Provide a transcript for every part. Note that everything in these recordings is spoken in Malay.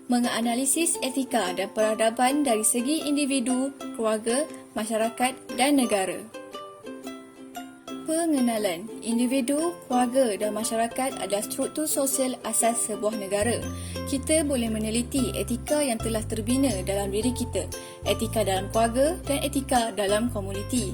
menganalisis etika dan peradaban dari segi individu, keluarga, masyarakat dan negara. Pengenalan individu, keluarga dan masyarakat adalah struktur sosial asas sebuah negara. Kita boleh meneliti etika yang telah terbina dalam diri kita, etika dalam keluarga dan etika dalam komuniti.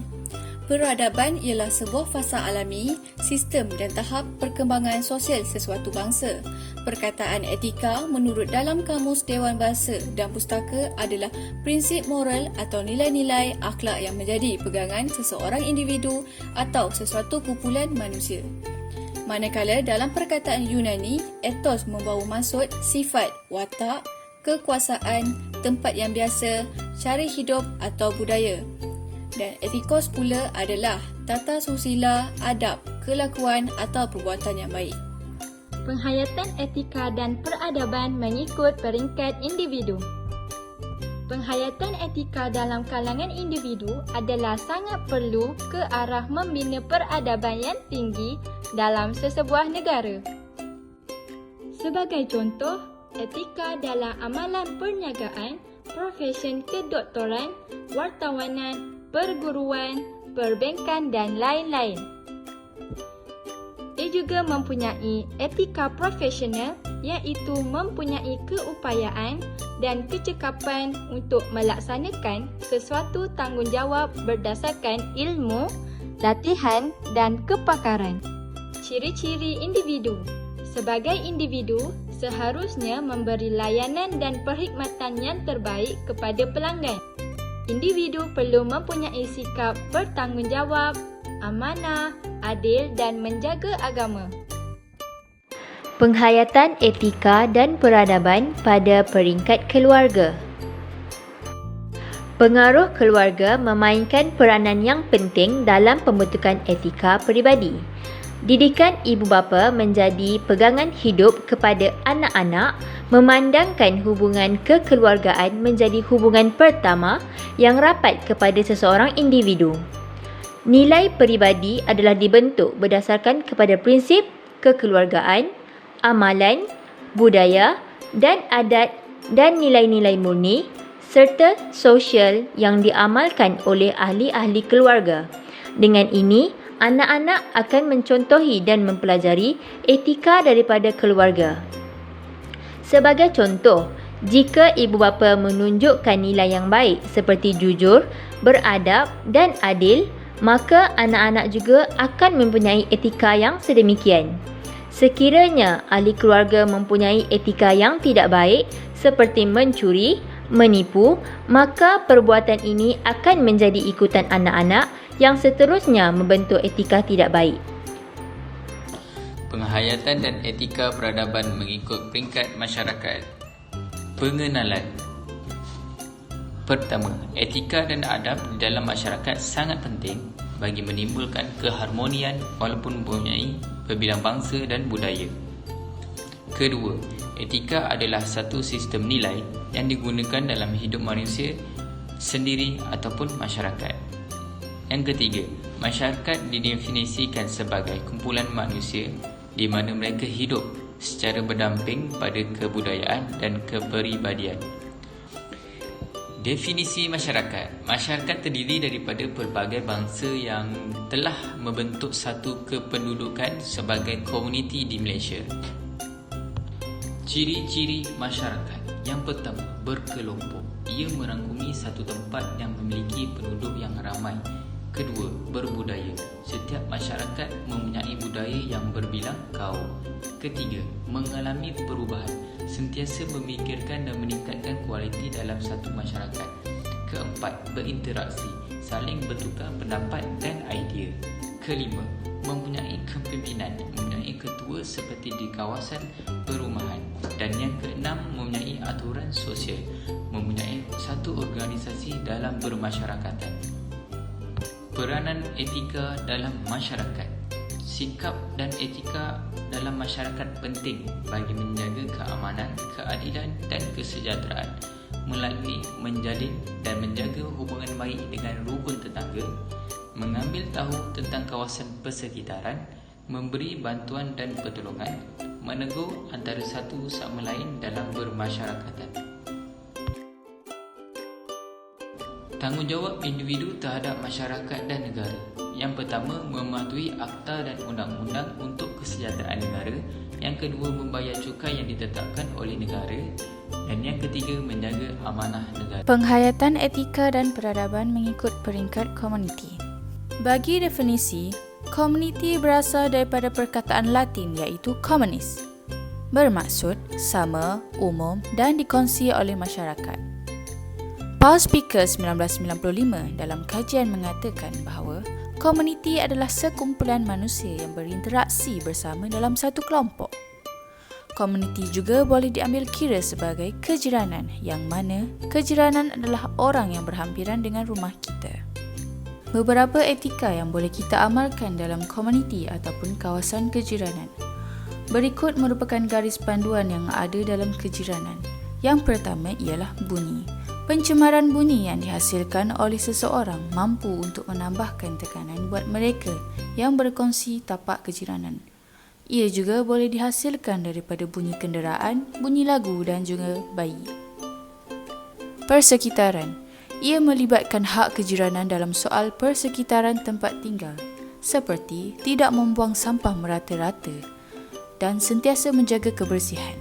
Peradaban ialah sebuah fasa alami, sistem dan tahap perkembangan sosial sesuatu bangsa. Perkataan etika menurut dalam Kamus Dewan Bahasa dan Pustaka adalah prinsip moral atau nilai-nilai akhlak yang menjadi pegangan seseorang individu atau sesuatu kumpulan manusia. Manakala dalam perkataan Yunani, ethos membawa maksud sifat, watak, kekuasaan, tempat yang biasa, cara hidup atau budaya. Dan etikos pula adalah tata susila, adab, kelakuan atau perbuatan yang baik. Penghayatan etika dan peradaban mengikut peringkat individu. Penghayatan etika dalam kalangan individu adalah sangat perlu ke arah membina peradaban yang tinggi dalam sesebuah negara. Sebagai contoh, etika dalam amalan perniagaan, profesen kedoktoran, wartawanan, perguruan, perbankan dan lain-lain. Ia juga mempunyai etika profesional iaitu mempunyai keupayaan dan kecekapan untuk melaksanakan sesuatu tanggungjawab berdasarkan ilmu, latihan dan kepakaran. Ciri-ciri individu. Sebagai individu, seharusnya memberi layanan dan perkhidmatan yang terbaik kepada pelanggan. Individu perlu mempunyai sikap bertanggungjawab, amanah, adil dan menjaga agama. Penghayatan etika dan peradaban pada peringkat keluarga. Pengaruh keluarga memainkan peranan yang penting dalam pembentukan etika peribadi. Didikan ibu bapa menjadi pegangan hidup kepada anak-anak, memandangkan hubungan kekeluargaan menjadi hubungan pertama yang rapat kepada seseorang individu. Nilai peribadi adalah dibentuk berdasarkan kepada prinsip kekeluargaan, amalan, budaya dan adat dan nilai-nilai murni serta sosial yang diamalkan oleh ahli-ahli keluarga. Dengan ini, anak-anak akan mencontohi dan mempelajari etika daripada keluarga. Sebagai contoh, jika ibu bapa menunjukkan nilai yang baik seperti jujur, beradab dan adil, maka anak-anak juga akan mempunyai etika yang sedemikian. Sekiranya ahli keluarga mempunyai etika yang tidak baik seperti mencuri, menipu, maka perbuatan ini akan menjadi ikutan anak-anak yang seterusnya membentuk etika tidak baik. Penghayatan dan etika peradaban mengikut peringkat masyarakat. Pengenalan. Pertama, etika dan adab di dalam masyarakat sangat penting bagi menimbulkan keharmonian walaupun mempunyai berbilang bangsa dan budaya. Kedua, etika adalah satu sistem nilai yang digunakan dalam hidup manusia sendiri ataupun masyarakat. Yang ketiga, masyarakat didefinisikan sebagai kumpulan manusia di mana mereka hidup secara berdamping pada kebudayaan dan kepribadian. Definisi masyarakat. Masyarakat terdiri daripada pelbagai bangsa yang telah membentuk satu kependudukan sebagai komuniti di Malaysia. Ciri-ciri masyarakat. Yang pertama, berkelompok. Ia merangkumi satu tempat yang memiliki penduduk yang ramai. Kedua, berbudaya. Setiap masyarakat mempunyai budaya yang berbilang kaum. Ketiga, mengalami perubahan. Sentiasa memikirkan dan meningkatkan kualiti dalam satu masyarakat. Keempat, berinteraksi. Saling bertukar pendapat dan idea. Kelima, mempunyai kepimpinan. Mempunyai ketua seperti di kawasan perumahan. Dan yang keenam, mempunyai aturan sosial. Mempunyai satu organisasi dalam bermasyarakatan. Peranan etika dalam masyarakat. Sikap dan etika dalam masyarakat penting bagi menjaga keamanan, keadilan dan kesejahteraan melalui menjalin dan menjaga hubungan baik dengan rukun tetangga, mengambil tahu tentang kawasan persekitaran, memberi bantuan dan pertolongan, menegur antara satu sama lain dalam bermasyarakatan. Tanggungjawab individu terhadap masyarakat dan negara. Yang pertama, mematuhi akta dan undang-undang untuk kesejahteraan negara. Yang kedua, membayar cukai yang ditetapkan oleh negara. Dan yang ketiga, menjaga amanah negara. Penghayatan etika dan peradaban mengikut peringkat komuniti. Bagi definisi, komuniti berasal daripada perkataan Latin iaitu communis, bermaksud sama, umum dan dikongsi oleh masyarakat. Paul Speaker 1995 dalam kajian mengatakan bahawa komuniti adalah sekumpulan manusia yang berinteraksi bersama dalam satu kelompok. Komuniti juga boleh diambil kira sebagai kejiranan, yang mana kejiranan adalah orang yang berhampiran dengan rumah kita. Beberapa etika yang boleh kita amalkan dalam komuniti ataupun kawasan kejiranan. Berikut merupakan garis panduan yang ada dalam kejiranan. Yang pertama ialah bunyi. Pencemaran bunyi yang dihasilkan oleh seseorang mampu untuk menambahkan tekanan buat mereka yang berkongsi tapak kejiranan. Ia juga boleh dihasilkan daripada bunyi kenderaan, bunyi lagu dan juga bayi. Persekitaran. Ia melibatkan hak kejiranan dalam soal persekitaran tempat tinggal, seperti tidak membuang sampah merata-rata dan sentiasa menjaga kebersihan.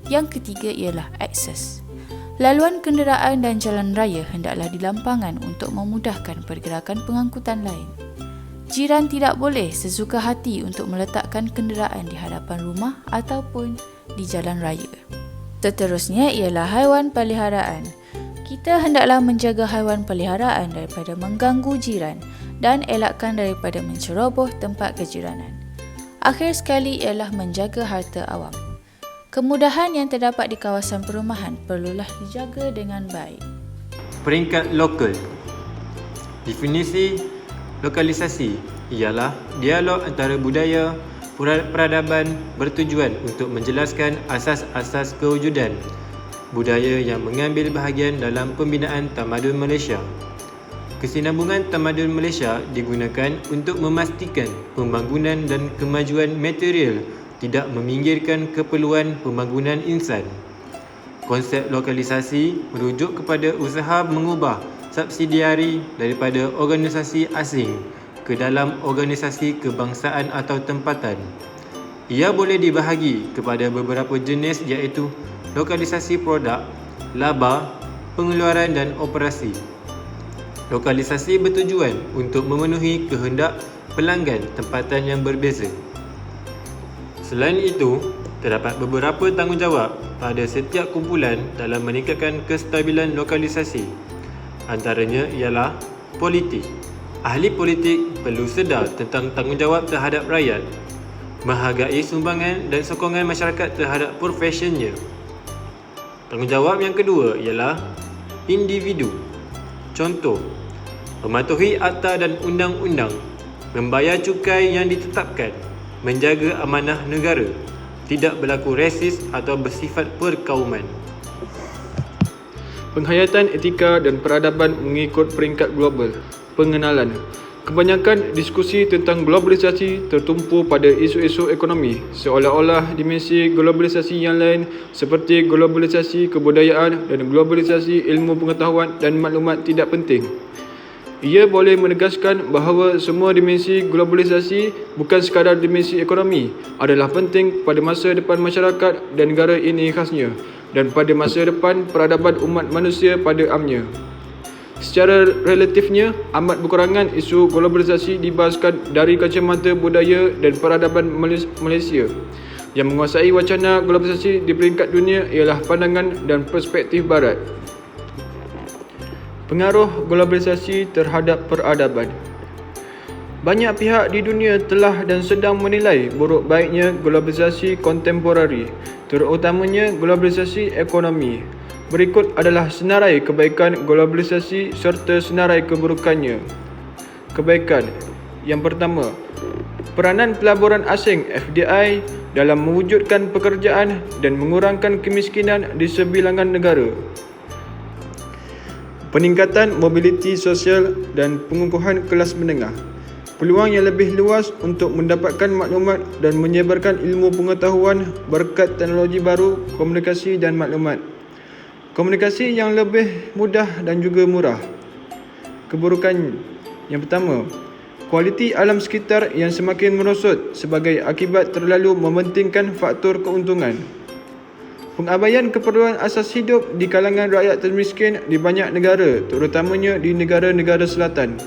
Yang ketiga ialah akses. Laluan kenderaan dan jalan raya hendaklah dilampangkan untuk memudahkan pergerakan pengangkutan lain. Jiran tidak boleh sesuka hati untuk meletakkan kenderaan di hadapan rumah ataupun di jalan raya. Seterusnya ialah haiwan peliharaan. Kita hendaklah menjaga haiwan peliharaan daripada mengganggu jiran dan elakkan daripada menceroboh tempat kejiranan. Akhir sekali ialah menjaga harta awam. Kemudahan yang terdapat di kawasan perumahan perlulah dijaga dengan baik. Peringkat lokal. Definisi lokalisasi ialah dialog antara budaya, peradaban bertujuan untuk menjelaskan asas-asas kewujudan budaya yang mengambil bahagian dalam pembinaan tamadun Malaysia. Kesinambungan tamadun Malaysia digunakan untuk memastikan pembangunan dan kemajuan material tidak meminggirkan keperluan pembangunan insan. Konsep lokalisasi merujuk kepada usaha mengubah subsidiari daripada organisasi asing ke dalam organisasi kebangsaan atau tempatan. Ia boleh dibahagi kepada beberapa jenis iaitu lokalisasi produk, laba, pengeluaran dan operasi. Lokalisasi bertujuan untuk memenuhi kehendak pelanggan tempatan yang berbeza. Selain itu, terdapat beberapa tanggungjawab pada setiap kumpulan dalam meningkatkan kestabilan lokalisasi. Antaranya ialah politik. Ahli politik perlu sedar tentang tanggungjawab terhadap rakyat, menghargai sumbangan dan sokongan masyarakat terhadap profesionnya. Tanggungjawab yang kedua ialah individu. Contoh, mematuhi akta dan undang-undang, membayar cukai yang ditetapkan, menjaga amanah negara, tidak berlaku resis atau bersifat perkauman. Penghayatan etika dan peradaban mengikut peringkat global. Pengenalan. Kebanyakan diskusi tentang globalisasi tertumpu pada isu-isu ekonomi, seolah-olah dimensi globalisasi yang lain seperti globalisasi kebudayaan dan globalisasi ilmu pengetahuan dan maklumat tidak penting. Ia boleh menegaskan bahawa semua dimensi globalisasi, bukan sekadar dimensi ekonomi, adalah penting pada masa depan masyarakat dan negara ini khasnya, dan pada masa depan peradaban umat manusia pada amnya. Secara relatifnya, amat berkurangan isu globalisasi dibahaskan dari kacamata budaya dan peradaban Malaysia. Yang menguasai wacana globalisasi di peringkat dunia ialah pandangan dan perspektif barat. Pengaruh globalisasi terhadap peradaban. Banyak pihak di dunia telah dan sedang menilai buruk baiknya globalisasi kontemporari, terutamanya globalisasi ekonomi. Berikut adalah senarai kebaikan globalisasi serta senarai keburukannya. Kebaikan. Yang pertama, peranan pelaburan asing FDI dalam mewujudkan pekerjaan dan mengurangkan kemiskinan di sebilangan negara. Peningkatan mobiliti sosial dan pengukuhan kelas menengah. peluang yang lebih luas untuk mendapatkan maklumat dan menyebarkan ilmu pengetahuan berkat teknologi baru, komunikasi dan maklumat. Komunikasi yang lebih mudah dan juga murah. Keburukan yang pertama, kualiti alam sekitar yang semakin merosot sebagai akibat terlalu mementingkan faktor keuntungan. Pengabaian keperluan asas hidup di kalangan rakyat termiskin di banyak negara, terutamanya di negara-negara selatan.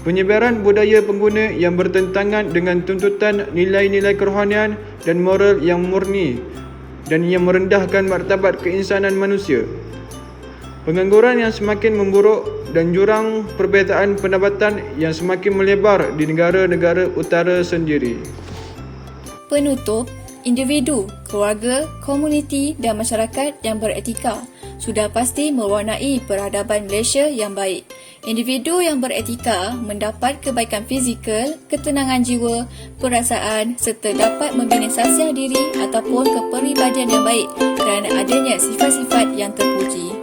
Penyebaran budaya pengguna yang bertentangan dengan tuntutan nilai-nilai kerohanian dan moral yang murni dan yang merendahkan martabat keinsanan manusia. Pengangguran yang semakin memburuk dan jurang perbezaan pendapatan yang semakin melebar di negara-negara utara sendiri. Penutup, individu, keluarga, komuniti dan masyarakat yang beretika sudah pasti mewarnai peradaban Malaysia yang baik. Individu yang beretika mendapat kebaikan fizikal, ketenangan jiwa, perasaan serta dapat membina sasiah diri ataupun kepribadian yang baik kerana adanya sifat-sifat yang terpuji.